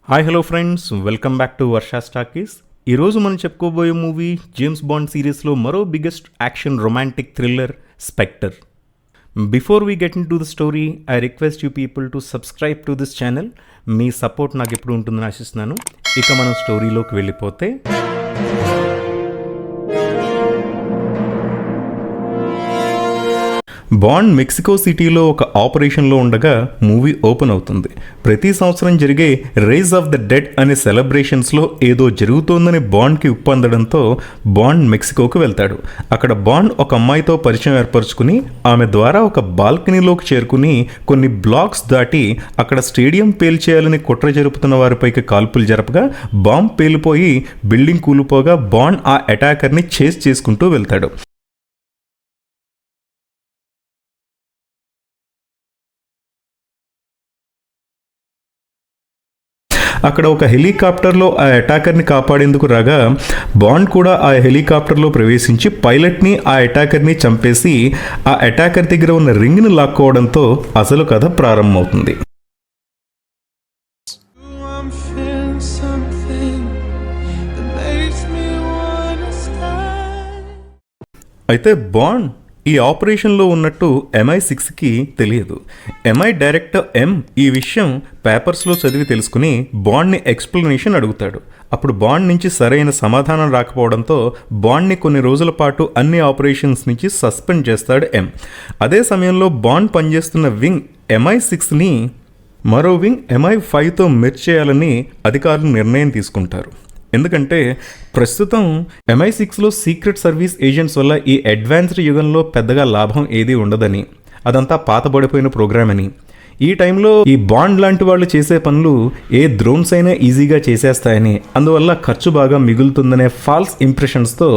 Hi hello friends, welcome back to వర్షా స్టాకీస్. ఈరోజు మనం చెప్పుకోబోయే మూవీ జేమ్స్ బాండ్ సిరీస్లో మరో biggest action romantic thriller Spectre. Before we get into the story, I request you people to subscribe to this channel. మీ support నాకు ఎప్పుడు ఉంటుందని ఆశిస్తున్నాను. ఇక మనం స్టోరీలోకి వెళ్ళిపోతే, బాండ్ మెక్సికో సిటీలో ఒక ఆపరేషన్లో ఉండగా మూవీ ఓపెన్ అవుతుంది. ప్రతి సంవత్సరం జరిగే రైజ్ ఆఫ్ ద డెడ్ అనే సెలబ్రేషన్స్లో ఏదో జరుగుతోందని బాండ్కి ఉప్పందడంతో బాండ్ మెక్సికోకి వెళ్తాడు. అక్కడ బాండ్ ఒక అమ్మాయితో పరిచయం ఏర్పరచుకుని ఆమె ద్వారా ఒక బాల్కనీలోకి చేరుకుని కొన్ని బ్లాక్స్ దాటి అక్కడ స్టేడియం పేల్చేయాలని కుట్ర జరుపుతున్న వారిపైకి కాల్పులు జరపగా బాంబ్ పేలిపోయి బిల్డింగ్ కూలిపోగా బాండ్ ఆ అటాకర్ని చేజ్ చేసుకుంటూ వెళ్తాడు. అక్కడ ఒక హెలికాప్టర్లో ఆ అటాకర్ని కాపాడేందుకు రాగా బాండ్ కూడా ఆ హెలికాప్టర్లో ప్రవేశించి పైలట్ని ఆ అటాకర్ని చంపేసి ఆ అటాకర్ దగ్గర ఉన్న రింగ్ని లాక్కోవడంతో అసలు కథ ప్రారంభమవుతుంది. అయితే బాండ్ ఈ ఆపరేషన్లో ఉన్నట్టు MI6కి తెలియదు. MI డైరెక్టర్ ఈ విషయం పేపర్స్లో చదివి తెలుసుకుని బాండ్ని ఎక్స్ప్లెనేషన్ అడుగుతాడు. అప్పుడు బాండ్ నుంచి సరైన సమాధానం రాకపోవడంతో బాండ్ని కొన్ని రోజుల పాటు అన్ని ఆపరేషన్స్ నుంచి సస్పెండ్ చేస్తాడు అదే సమయంలో బాండ్ పనిచేస్తున్న వింగ్ MI6ని మరో వింగ్ MI5తో మెర్జ్ చేయాలని అధికారులు నిర్ణయం తీసుకుంటారు. ఎందుకంటే ప్రస్తుతం MI6లో సీక్రెట్ సర్వీస్ ఏజెంట్స్ వల్ల ఈ అడ్వాన్స్డ్ యుగంలో పెద్దగా లాభం ఏదీ ఉండదని, అదంతా పాతబడిపోయిన ప్రోగ్రామ్ అని, ఈ టైంలో ఈ బాండ్ లాంటి వాళ్ళు చేసే పనులు ఏ డ్రోన్స్ అయినా ఈజీగా చేసేస్తాయని, అందువల్ల ఖర్చు బాగా మిగులుతుందనే ఫాల్స్ ఇంప్రెషన్స్తో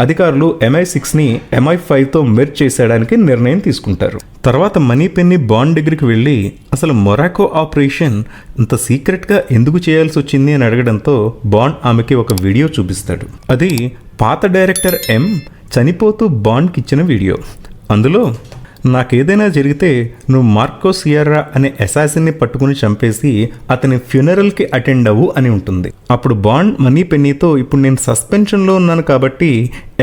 అధికారులు MI6ని MI5తో మెర్జ్ చేసేయడానికి నిర్ణయం తీసుకుంటారు. తర్వాత మనీ పెన్ని బాండ్ దగ్గరికి వెళ్ళి అసలు మొరాకో ఆపరేషన్ అంత సీక్రెట్గా ఎందుకు చేయాల్సి వచ్చింది అని అడగడంతో బాండ్ ఆమెకి ఒక వీడియో చూపిస్తాడు. అది పాత డైరెక్టర్ చనిపోతూ బాండ్కి ఇచ్చిన వీడియో. అందులో నాకేదైనా జరిగితే నువ్వు మార్కో సియర్రా అనే అసాసిన్ని పట్టుకుని చంపేసి అతని ఫ్యూనరల్కి అటెండ్ అవ్వు అని ఉంటుంది. అప్పుడు బాండ్ మనీ పెన్నీతో, ఇప్పుడు నేను సస్పెన్షన్లో ఉన్నాను కాబట్టి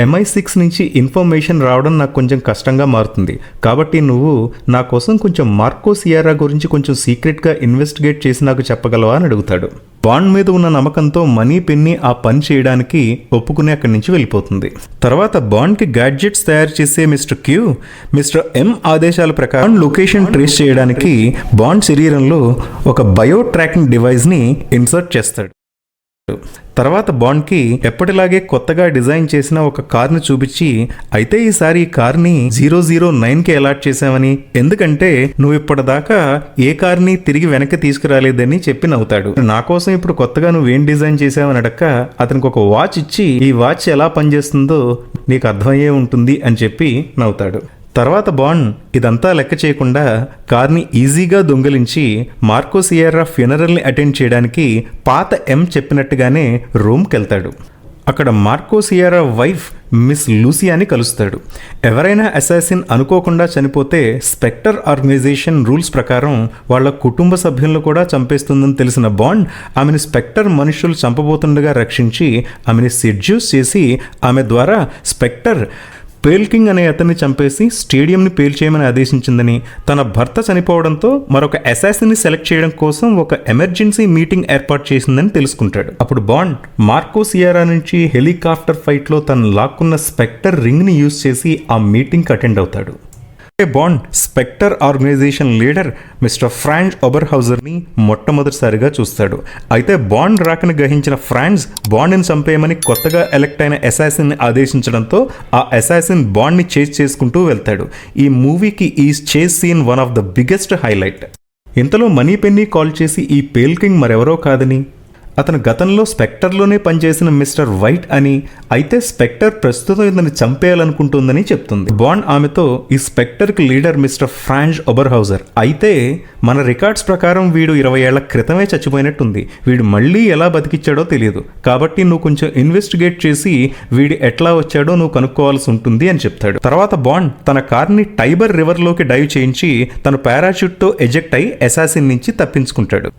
MI6 నుంచి ఇన్ఫర్మేషన్ రావడం నాకు కొంచెం కష్టంగా మారుతుంది, కాబట్టి నువ్వు నా కోసం కొంచెం మార్కో సియర్రా గురించి కొంచెం సీక్రెట్గా ఇన్వెస్టిగేట్ చేసి నాకు చెప్పగలవా అని అడుగుతాడు. బాండ్ మీద ఉన్న నమ్మకంతో మనీ పెన్నీ ఆ పని చేయడానికి ఒప్పుకుని అక్కడి నుంచి వెళ్ళిపోతుంది. తర్వాత బాండ్కి గ్యాడ్జెట్స్ తయారు చేసే మిస్టర్ M ఆదేశాల ప్రకారం లొకేషన్ ట్రేస్ చేయడానికి బాండ్ శరీరంలో ఒక బయో ట్రాకింగ్ డివైస్ని ఇన్సర్ట్ చేస్తాడు. తర్వాత బాండ్కి ఎప్పటిలాగే కొత్తగా డిజైన్ చేసిన ఒక కార్ని చూపించి, అయితే ఈసారి ఈ కార్ని 009కి అలాట్ చేశామని, ఎందుకంటే నువ్వు ఇప్పటిదాకా ఏ కార్ని తిరిగి వెనక్కి తీసుకురాలేదని చెప్పి నవ్వుతాడు. నా కోసం ఇప్పుడు కొత్తగా నువ్వేం డిజైన్ చేసావని అడక్క అతనికి ఒక వాచ్ ఇచ్చి, ఈ వాచ్ ఎలా పనిచేస్తుందో నీకు అర్థమయ్యే ఉంటుంది అని చెప్పి నవ్వుతాడు. తర్వాత బాండ్ ఇదంతా లెక్క చేయకుండా కార్ని ఈజీగా దొంగిలించి మార్కో సియర్రా ఫ్యూనరల్ని అటెండ్ చేయడానికి పాత చెప్పినట్టుగానే రూమ్కి వెళ్తాడు. అక్కడ మార్కో సియర్రా వైఫ్ మిస్ లూసియాని కలుస్తాడు. ఎవరైనా అసాసిన్ అనుకోకుండా చనిపోతే స్పెక్టర్ ఆర్గనైజేషన్ రూల్స్ ప్రకారం వాళ్ళ కుటుంబ సభ్యులను కూడా చంపేస్తుందని తెలిసిన బాండ్ ఆమెను స్పెక్టర్ మనుషులు చంపబోతుండగా రక్షించి ఆమెని సెడ్యూస్ చేసి ఆమె ద్వారా స్పెక్టర్ పేల్కింగ్ అనే అతన్ని చంపేసి స్టేడియంని పేల్చేయమని ఆదేశించిందని, తన భర్త చనిపోవడంతో మరొక అసాసిన్ని సెలెక్ట్ చేయడం కోసం ఒక ఎమర్జెన్సీ మీటింగ్ ఏర్పాటు చేసిందని తెలుసుకుంటాడు. అప్పుడు బాండ్ మార్కో సియర్రా నుంచి హెలికాప్టర్ ఫైట్లో తను లాక్కున్న స్పెక్టర్ రింగ్ని యూజ్ చేసి ఆ మీటింగ్కి అటెండ్ అవుతాడు. Bond Spectre organisation leader mister Franz ఒబర్హౌజర్ని మొట్టమొదటిసారిగా చూస్తాడు. అయితే బాండ్ రాకని గ్రహించిన ఫ్రాంజ్ బాండ్ని చంపేయమని కొత్తగా ఎలెక్ట్ అయిన అసాసిన్ని ఆదేశించడంతో ఆ అసాసిన్ బాండ్ని చేజ్ చేసుకుంటూ వెళ్తాడు. ఈ మూవీకి ఈ chase scene one of the biggest highlight. ఇంతలో మనీ పెన్నీ కాల్ చేసి ఈ పేల్కింగ్ మరెవరో కాదని, అతను గతంలో స్పెక్టర్లోనే పనిచేసిన మిస్టర్ వైట్ అని, అయితే స్పెక్టర్ ప్రస్తుతం ఇతన్ని చంపేయాలనుకుంటుందని చెప్తుంది. బాండ్ ఆమెతో, ఈ స్పెక్టర్కి లీడర్ మిస్టర్ ఫ్రాంజ్ ఒబర్హౌజర్, అయితే మన రికార్డ్స్ ప్రకారం వీడు 20 ఏళ్ల క్రితమే చచ్చిపోయినట్టుంది, వీడు మళ్ళీ ఎలా బతికిచ్చాడో తెలియదు, కాబట్టి నువ్వు కొంచెం ఇన్వెస్టిగేట్ చేసి వీడు ఎట్లా వచ్చాడో నువ్వు కనుక్కోవాల్సి ఉంటుంది అని చెప్తాడు. తర్వాత బాండ్ తన కార్ని టైబర్ రివర్లోకి డైవ్ చేయించి తన పారాషూట్తో ఎజెక్ట్ అయి అసాసిన్ నుంచి తప్పించుకుంటాడు.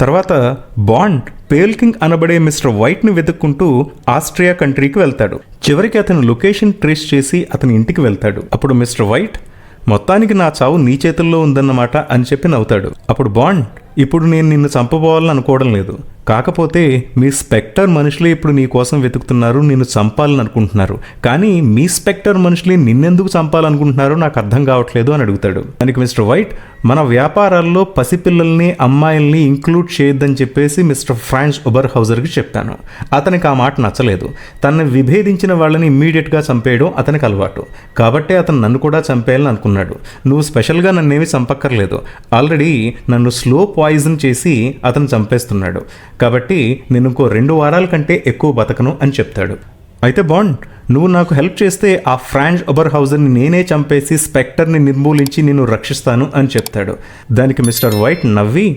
తర్వాత బాండ్ పేల్ కింగ్ అనబడే మిస్టర్ వైట్ని వెతుక్కుంటూ ఆస్ట్రియా కంట్రీకి వెళ్తాడు. చివరికి అతను లొకేషన్ ట్రేస్ చేసి అతని ఇంటికి వెళ్తాడు. అప్పుడు మిస్టర్ వైట్ మొత్తానికి నా చావు నీ చేతుల్లో ఉందన్నమాట అని చెప్పి నవ్వుతాడు. అప్పుడు బాండ్, ఇప్పుడు నేను నిన్ను చంపబోవాలని అనుకోవడం లేదు, కాకపోతే మీ స్పెక్టర్ మనుషులే ఇప్పుడు నీ కోసం వెతుకుతున్నారు, నిన్ను చంపాలని అనుకుంటున్నారు, కానీ మీ స్పెక్టర్ మనుషులే నిన్నెందుకు చంపాలనుకుంటున్నారో నాకు అర్థం కావట్లేదు అని అడుగుతాడు. దానికి మిస్టర్ వైట్, మన వ్యాపారాల్లో పసిపిల్లల్ని అమ్మాయిల్ని ఇంక్లూడ్ చేయొద్దని చెప్పేసి మిస్టర్ ఫ్రాన్స్ ఉబర్ హౌజర్కి చెప్పాను. అతనికి ఆ మాట నచ్చలేదు. తనని విభేదించిన వాళ్ళని ఇమ్మీడియట్గా చంపేయడం అతనికి అలవాటు, కాబట్టే అతను నన్ను కూడా చంపేయాలని అనుకున్నాడు. నువ్వు స్పెషల్గా నన్నేమి చంపక్కర్లేదు, ఆల్రెడీ నన్ను స్లో పాయిజన్ చేసి అతను చంపేస్తున్నాడు, కాబట్టి నేను ఇంకో 2 వారాల కంటే ఎక్కువ బతకను అని చెప్తాడు. అయితే బాండ్, నువ్వు నాకు హెల్ప్ చేస్తే ఆ ఫ్రాన్స్ ఉబర్ హౌజర్ని నేనే చంపేసి స్పెక్టర్ని నిర్మూలించి నిన్ను రక్షిస్తాను అని చెప్తాడు. దానికి మిస్టర్ వైట్ నవ్వి,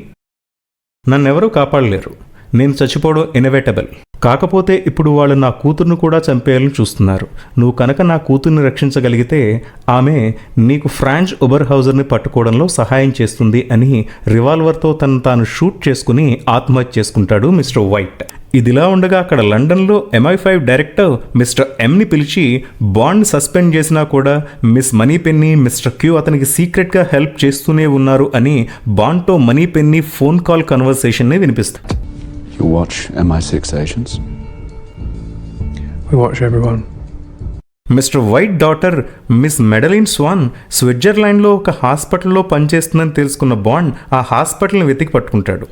నన్నెవరూ కాపాడలేరు, నేను చచ్చిపోవడం ఇన్ఎవిటబుల్, కాకపోతే ఇప్పుడు వాళ్ళు నా కూతుర్ను కూడా చంపేయాలని చూస్తున్నారు. నువ్వు కనుక నా కూతుర్ని రక్షించగలిగితే ఆమె నీకు ఫ్రాన్స్ ఉబర్ హౌజర్ని పట్టుకోవడంలో సహాయం చేస్తుంది అని రివాల్వర్తో తను తాను షూట్ చేసుకుని ఆత్మహత్య చేసుకుంటాడు మిస్టర్ వైట్. ఇదిలా ఉండగా అక్కడ లండన్లో MI5 డైరెక్టర్ మిస్టర్ ఎంని పిలిచి బాండ్ సస్పెండ్ చేసినా కూడా miss Moneypenny, mister Q అతనికి సీక్రెట్గా హెల్ప్ చేస్తూనే ఉన్నారు అని బాండ్తో మనీ పెన్నీ ఫోన్ కాల్ కన్వర్సేషన్ని వినిపిస్తుంది. You watch MI6 agents? We watch everyone. Mister White daughter miss Madeleine Swann స్విట్జర్లాండ్లో ఒక హాస్పిటల్లో పనిచేస్తుందని తెలుసుకున్న బాండ్ ఆ హాస్పిటల్ని వెతికి పట్టుకుంటాడు.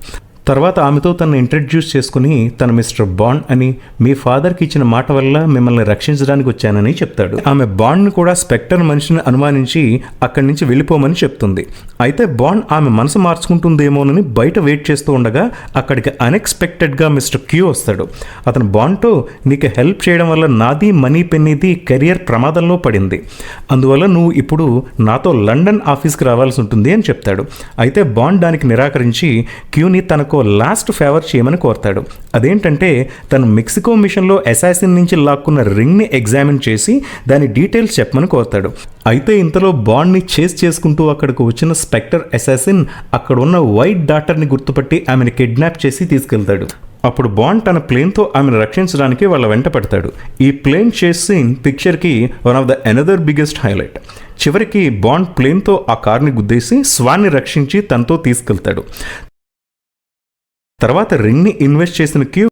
తర్వాత ఆమెతో తను ఇంట్రడ్యూస్ చేసుకుని తన మిస్టర్ బాండ్ అని, మీ ఫాదర్కి ఇచ్చిన మాట వల్ల మిమ్మల్ని రక్షించడానికి వచ్చానని చెప్తాడు. ఆమె బాండ్ని కూడా స్పెక్టర్ మనిషిని అనుమానించి అక్కడి నుంచి వెళ్ళిపోమని చెప్తుంది. అయితే బాండ్ ఆమె మనసు మార్చుకుంటుందేమోనని బయట వెయిట్ చేస్తూ ఉండగా అక్కడికి అన్ఎక్స్పెక్టెడ్గా మిస్టర్ క్యూ వస్తాడు. అతను బాండ్తో, నీకు హెల్ప్ చేయడం వల్ల నాది మనీ పెన్నీది కెరియర్ ప్రమాదంలో పడింది, అందువల్ల నువ్వు ఇప్పుడు నాతో లండన్ ఆఫీస్కి రావాల్సి ఉంటుంది అని చెప్తాడు. అయితే బాండ్ దానికి నిరాకరించి క్యూని తనకు లాస్ట్ ఫేవర్ చేయమని కోరతాడు. అదేంటంటే తను మెక్సికో మిషన్లో అసాసిన్ నుంచి లాక్కున్న రింగ్ని ఎగ్జామిన్ చేసి దాని డీటెయిల్స్ చెప్పమని కోరతాడు. అయితే ఇంతలో బాండ్ని చేస్ చేసుకుంటూ అక్కడికి వచ్చిన స్పెక్టర్ అసాసిన్ అక్కడ ఉన్న వైట్ డాటర్ని గుర్తుపట్టి ఆమెను కిడ్నాప్ చేసి తీసుకెళ్తాడు. అప్పుడు బాండ్ తన ప్లేన్తో ఆమెను రక్షించడానికి వాళ్ళ వెంట పడతాడు. ఈ ప్లేన్ చేస్ సీన్ పిక్చర్కి one of the another biggest highlight. చివరికి బాండ్ ప్లేన్తో ఆ కార్ని గుద్దేసి స్వాన్ని రక్షించి తనతో తీసుకెళ్తాడు. తర్వాత రింగ్ని ఇన్వెస్ట్ చేసిన క్యూ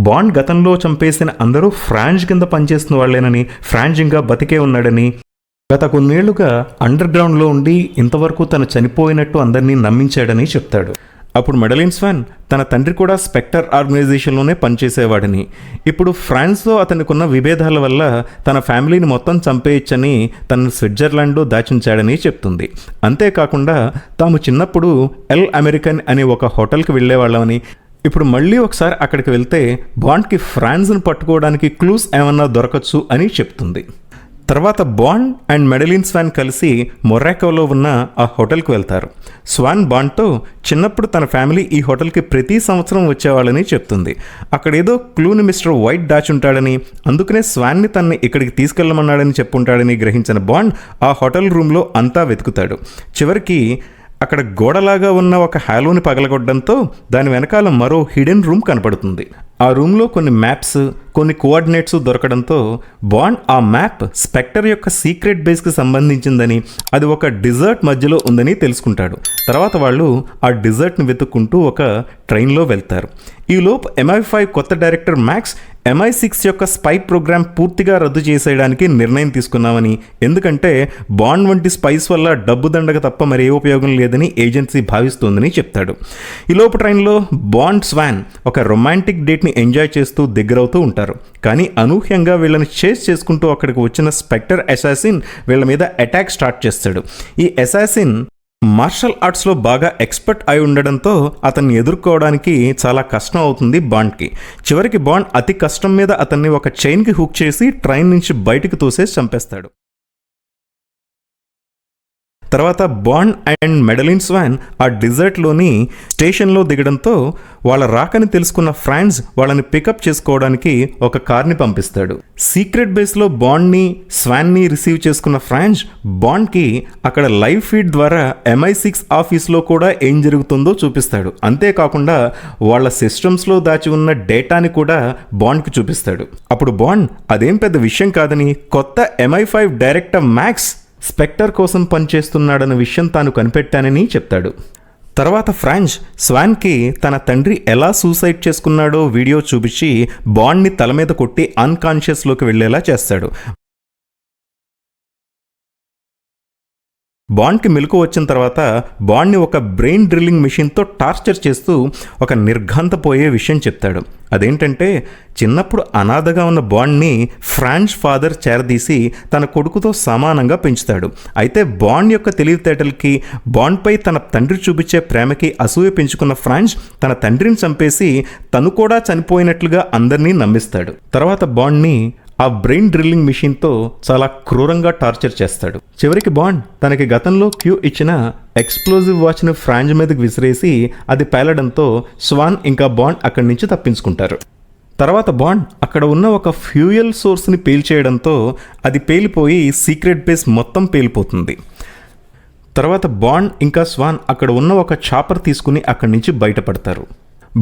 బాండ్ గతంలో చంపేసిన అందరూ ఫ్రాన్స్ కింద పనిచేస్తున్న వాళ్ళేనని, ఫ్రాన్స్ ఇంకా బతికే ఉన్నాడని, గత కొన్నేళ్లుగా అండర్ గ్రౌండ్లో ఉండి ఇంతవరకు తను చనిపోయినట్టు అందరినీ నమ్మించాడని చెప్తాడు. అప్పుడు మెడలిన్ స్వాన్ తన తండ్రి కూడా స్పెక్టర్ ఆర్గనైజేషన్లోనే పనిచేసేవాడని, ఇప్పుడు ఫ్రాన్స్తో అతనికున్న విభేదాల వల్ల తన ఫ్యామిలీని మొత్తం చంపేయచ్చని తనను స్విట్జర్లాండ్లో దాచుంచాడని చెప్తుంది. అంతేకాకుండా తాము చిన్నప్పుడు ఎల్ అమెరికన్ అనే ఒక హోటల్కి వెళ్ళేవాళ్ళమని, ఇప్పుడు మళ్ళీ ఒకసారి అక్కడికి వెళ్తే బాండ్కి ఫ్రాన్స్ను పట్టుకోవడానికి క్లూస్ ఏమన్నా దొరకచ్చు అని చెప్తుంది. తర్వాత బాండ్ అండ్ మెడలిన్ స్వాన్ కలిసి మొరాకోలో ఉన్న ఆ హోటల్కి వెళ్తారు. స్వాన్ బాండ్తో చిన్నప్పుడు తన ఫ్యామిలీ ఈ హోటల్కి ప్రతి సంవత్సరం వచ్చేవాళ్ళని చెప్తుంది. అక్కడేదో క్లూని మిస్టర్ వైట్ దాచుంటాడని, అందుకనే స్వాన్ని తనని ఇక్కడికి తీసుకెళ్ళమన్నాడని చెప్పుంటాడని గ్రహించిన బాండ్ ఆ హోటల్ రూమ్లో అంతా వెతుకుతాడు. చివరికి అక్కడ గోడలాగా ఉన్న ఒక హాలోని పగలగొట్టడంతో దాని వెనకాల మరో హిడెన్ రూమ్ కనపడుతుంది. ఆ రూమ్లో కొన్ని మ్యాప్స్, కొన్ని కోఆర్డినేట్స్ దొరకడంతో బాండ్ ఆ మ్యాప్ స్పెక్టర్ యొక్క సీక్రెట్ బేస్కి సంబంధించిందని, అది ఒక డిజర్ట్ మధ్యలో ఉందని తెలుసుకుంటాడు. తర్వాత వాళ్ళు ఆ డిజర్ట్ని వెతుక్కుంటూ ఒక ట్రైన్లో వెళ్తారు. ఈలోపు MI5 కొత్త డైరెక్టర్ మ్యాక్స్ MI6 యొక్క స్పై ప్రోగ్రామ్ పూర్తిగా రద్దు చేసేయడానికి నిర్ణయం తీసుకున్నామని, ఎందుకంటే బాండ్ వంటి స్పైస్ వల్ల డబ్బు దండగ తప్ప మరే ఉపయోగం లేదని ఏజెన్సీ భావిస్తోందని చెప్తాడు. ఈలోపు ట్రైన్లో బాండ్ స్వాన్ ఒక రొమాంటిక్ డేట్ని ఎంజాయ్ చేస్తూ దగ్గరవుతూ ఉంటారు. కానీ అనూహ్యంగా వీళ్ళని చేస్ చేసుకుంటూ అక్కడికి వచ్చిన స్పెక్టర్ అసాసిన్ వీళ్ళ మీద అటాక్ స్టార్ట్ చేస్తాడు. ఈ అసాసిన్ మార్షల్ ఆర్ట్స్లో బాగా ఎక్స్పర్ట్ అయి ఉండడంతో అతన్ని ఎదుర్కోవడానికి చాలా కష్టం అవుతుంది బాండ్కి. చివరికి బాండ్ అతి కష్టం మీద అతన్ని ఒక చైన్కి హుక్ చేసి ట్రైన్ నుంచి బయటికి తోసేసి చంపేస్తాడు. తర్వాత బాండ్ అండ్ మెడలిన్ స్వాన్ ఆ డిజర్ట్లోని స్టేషన్లో దిగడంతో వాళ్ళ రాకని తెలుసుకున్న ఫ్రాన్స్ వాళ్ళని పికప్ చేసుకోవడానికి ఒక కార్ని పంపిస్తాడు. సీక్రెట్ బేస్లో బాండ్ని స్వాన్ని రిసీవ్ చేసుకున్న ఫ్రాన్స్ బాండ్కి అక్కడ లైవ్ ఫీడ్ ద్వారా MI6 ఆఫీస్లో కూడా ఏం జరుగుతుందో చూపిస్తాడు. అంతేకాకుండా వాళ్ళ సిస్టమ్స్లో దాచి ఉన్న డేటాని కూడా బాండ్కి చూపిస్తాడు. అప్పుడు బాండ్ అదేం పెద్ద విషయం కాదని కొత్త MI5 డైరెక్టర్ మ్యాక్స్ స్పెక్టర్ కోసం పనిచేస్తున్నాడన్న విషయం తాను కనిపెట్టానని చెప్తాడు. తర్వాత ఫ్రాన్స్ స్వాన్కి తన తండ్రి ఎలా సూసైడ్ చేసుకున్నాడో వీడియో చూపించి బాండ్ని తల మీద కొట్టి అన్కాన్షియస్లోకి వెళ్ళేలా చేస్తాడు. బాండ్కి మెలకు వచ్చిన తర్వాత బాండ్ని ఒక బ్రెయిన్ డ్రిల్లింగ్ మిషన్తో టార్చర్ చేస్తూ ఒక నిర్ఘాంతపోయే విషయం చెప్తాడు. అదేంటంటే చిన్నప్పుడు అనాథగా ఉన్న బాండ్ని ఫ్రాన్స్ ఫాదర్ చేరదీసి తన కొడుకుతో సమానంగా పెంచుతాడు. అయితే బాండ్ యొక్క తెలివితేటలకి బాండ్పై తన తండ్రి చూపించే ప్రేమకి అసూయ పెంచుకున్న ఫ్రాన్స్ తన తండ్రిని చంపేసి తను కూడా చనిపోయినట్లుగా అందరినీ నమ్మిస్తాడు. తర్వాత బాండ్ని ఆ బ్రెయిన్ డ్రిల్లింగ్ మిషన్తో చాలా క్రూరంగా టార్చర్ చేస్తాడు. చివరికి బాండ్ తనకి గతంలో క్యూ ఇచ్చిన ఎక్స్ప్లోజివ్ వాచ్ను ఫ్రాన్స్ మీదకి విసిరేసి అది పేలడంతో స్వాన్ ఇంకా బాండ్ అక్కడి నుంచి తప్పించుకుంటారు. తర్వాత బాండ్ అక్కడ ఉన్న ఒక ఫ్యూయల్ సోర్స్ని పేల్చేయడంతో అది పేలిపోయి సీక్రెట్ బేస్ మొత్తం పేలిపోతుంది. తర్వాత బాండ్ ఇంకా స్వాన్ అక్కడ ఉన్న ఒక చాపర్ తీసుకుని అక్కడి నుంచి బయటపడతారు.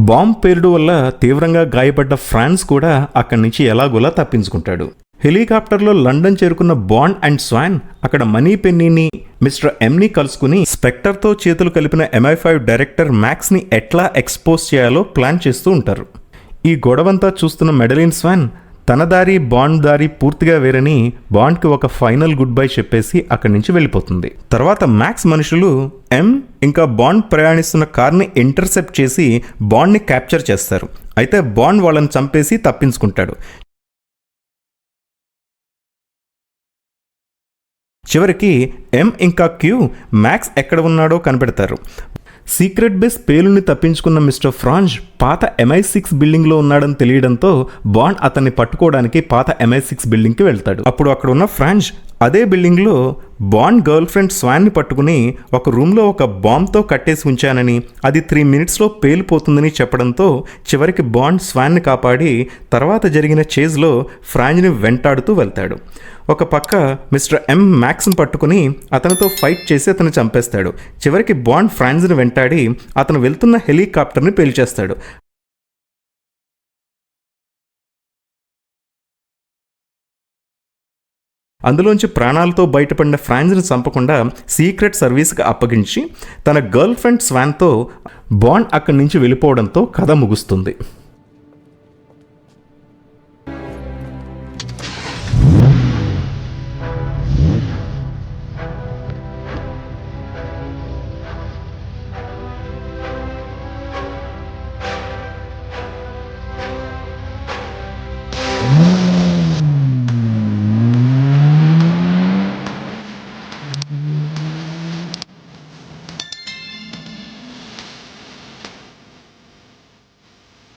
బాంబ్ పేలుడు వల్ల తీవ్రంగా గాయపడ్డ ఫ్రాన్స్ కూడా అక్కడి నుంచి ఎలాగోలా తప్పించుకుంటాడు. హెలికాప్టర్లో లండన్ చేరుకున్న బాండ్ అండ్ స్వాన్ అక్కడ మనీ పెన్నీని మిస్టర్ ఎంని కలుసుకుని స్పెక్టర్తో చేతులు కలిపిన MI5 డైరెక్టర్ మ్యాక్స్ని ఎట్లా ఎక్స్పోజ్ చేయాలో ప్లాన్ చేస్తూ ఉంటారు. ఈ గొడవంతా చూస్తున్న మెడలిన్ స్వాన్ తన దారి బాండ్ దారి పూర్తిగా వేరని బాండ్కి ఒక ఫైనల్ గుడ్ బై చెప్పేసి అక్కడి నుంచి వెళ్ళిపోతుంది. తర్వాత మ్యాక్స్ మనుషులు ఇంకా బాండ్ ప్రయాణిస్తున్న కార్ని ఇంటర్సెప్ట్ చేసి బాండ్ని క్యాప్చర్ చేస్తారు. అయితే బాండ్ వాళ్ళని చంపేసి తప్పించుకుంటాడు. చివరికి ఇంకా క్యూ మ్యాక్స్ ఎక్కడ ఉన్నాడో కనిపెడతారు. సీక్రెట్ బేస్ పేలుని తప్పించుకున్న మిస్టర్ ఫ్రాన్స్ పాత MI6 బిల్డింగ్లో ఉన్నాడని తెలియడంతో బాండ్ అతన్ని పట్టుకోవడానికి పాత MI6 బిల్డింగ్కి వెళ్తాడు. అప్పుడు అక్కడ ఉన్న ఫ్రాన్స్ అదే బిల్డింగ్లో బాండ్ గర్ల్ ఫ్రెండ్ స్వాన్ని పట్టుకుని ఒక రూమ్లో ఒక బాంబ్తో కట్టేసి ఉంచానని అది 3 మినిట్స్లో పేలిపోతుందని చెప్పడంతో చివరికి బాండ్ స్వాన్ని కాపాడి తర్వాత జరిగిన చేజ్లో ఫ్రాన్స్ని వెంటాడుతూ వెళ్తాడు. ఒక పక్క మిస్టర్ మ్యాక్స్ని పట్టుకుని అతనితో ఫైట్ చేసి అతను చంపేస్తాడు. చివరికి బాండ్ ఫ్రాన్స్ని వెంటాడి అతను వెళ్తున్న హెలికాప్టర్ని పేల్చేస్తాడు. అందులోంచి ప్రాణాలతో బయటపడిన ఫ్రాన్స్ని చంపకుండా సీక్రెట్ సర్వీస్కి అప్పగించి తన గర్ల్ ఫ్రెండ్ స్వాన్తో బాండ్ అక్కడి నుంచి వెళ్ళిపోవడంతో కథ ముగుస్తుంది.